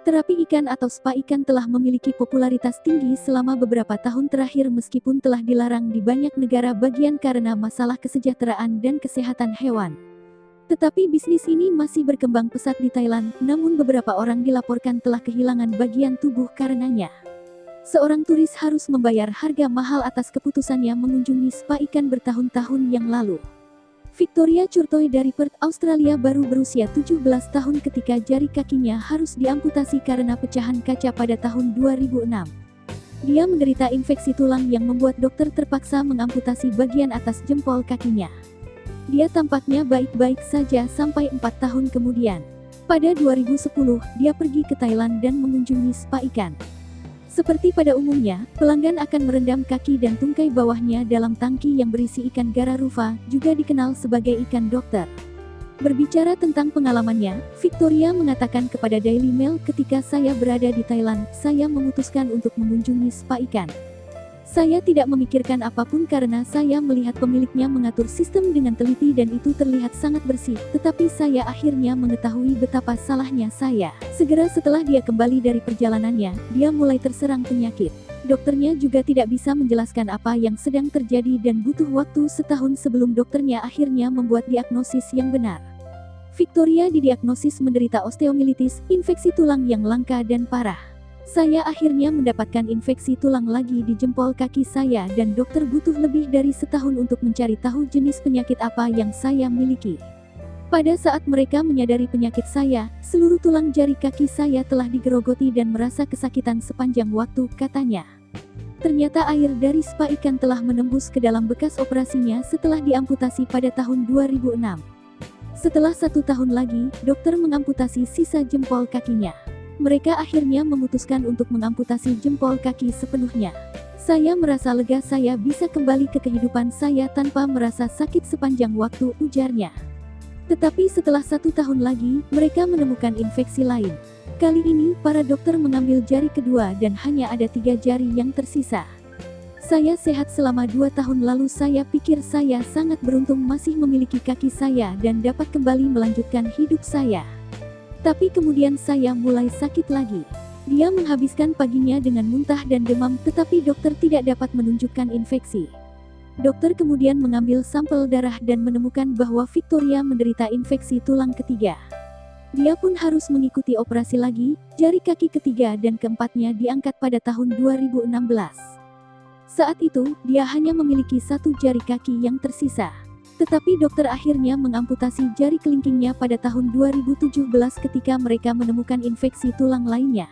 Terapi ikan atau spa ikan telah memiliki popularitas tinggi selama beberapa tahun terakhir meskipun telah dilarang di banyak negara bagian karena masalah kesejahteraan dan kesehatan hewan. Tetapi bisnis ini masih berkembang pesat di Thailand, namun beberapa orang dilaporkan telah kehilangan bagian tubuh karenanya. Seorang turis harus membayar harga mahal atas keputusannya mengunjungi spa ikan bertahun-tahun yang lalu. Victoria Curtoy dari Perth, Australia baru berusia 17 tahun ketika jari kakinya harus diamputasi karena pecahan kaca pada tahun 2006. Dia menderita infeksi tulang yang membuat dokter terpaksa mengamputasi bagian atas jempol kakinya. Dia tampaknya baik-baik saja sampai 4 tahun kemudian. Pada 2010, dia pergi ke Thailand dan mengunjungi spa ikan. Seperti pada umumnya, pelanggan akan merendam kaki dan tungkai bawahnya dalam tangki yang berisi ikan Gararufa, juga dikenal sebagai ikan dokter. Berbicara tentang pengalamannya, Victoria mengatakan kepada Daily Mail, ketika saya berada di Thailand, saya memutuskan untuk mengunjungi spa ikan. Saya tidak memikirkan apapun karena saya melihat pemiliknya mengatur sistem dengan teliti dan itu terlihat sangat bersih, tetapi saya akhirnya mengetahui betapa salahnya saya. Segera setelah dia kembali dari perjalanannya, dia mulai terserang penyakit. Dokternya juga tidak bisa menjelaskan apa yang sedang terjadi dan butuh waktu setahun sebelum dokternya akhirnya membuat diagnosis yang benar. Victoria didiagnosis menderita osteomilitis, infeksi tulang yang langka dan parah. Saya akhirnya mendapatkan infeksi tulang lagi di jempol kaki saya dan dokter butuh lebih dari setahun untuk mencari tahu jenis penyakit apa yang saya miliki. Pada saat mereka menyadari penyakit saya, seluruh tulang jari kaki saya telah digerogoti dan merasa kesakitan sepanjang waktu, katanya. Ternyata air dari spa ikan telah menembus ke dalam bekas operasinya setelah diamputasi pada tahun 2006. Setelah 1 tahun lagi, dokter mengamputasi sisa jempol kakinya. Mereka akhirnya memutuskan untuk mengamputasi jempol kaki sepenuhnya. Saya merasa lega saya bisa kembali ke kehidupan saya tanpa merasa sakit sepanjang waktu, ujarnya. Tetapi setelah 1 tahun lagi, mereka menemukan infeksi lain. Kali ini, para dokter mengambil jari kedua dan hanya ada 3 jari yang tersisa. Saya sehat selama 2 tahun lalu saya pikir saya sangat beruntung masih memiliki kaki saya dan dapat kembali melanjutkan hidup saya. Tapi kemudian saya mulai sakit lagi. Dia menghabiskan paginya dengan muntah dan demam, tetapi dokter tidak dapat menunjukkan infeksi. Dokter kemudian mengambil sampel darah dan menemukan bahwa Victoria menderita infeksi tulang ketiga. Dia pun harus mengikuti operasi lagi, jari kaki ketiga dan keempatnya diangkat pada tahun 2016. Saat itu, dia hanya memiliki 1 jari kaki yang tersisa. Tetapi dokter akhirnya mengamputasi jari kelingkingnya pada tahun 2017 ketika mereka menemukan infeksi tulang lainnya.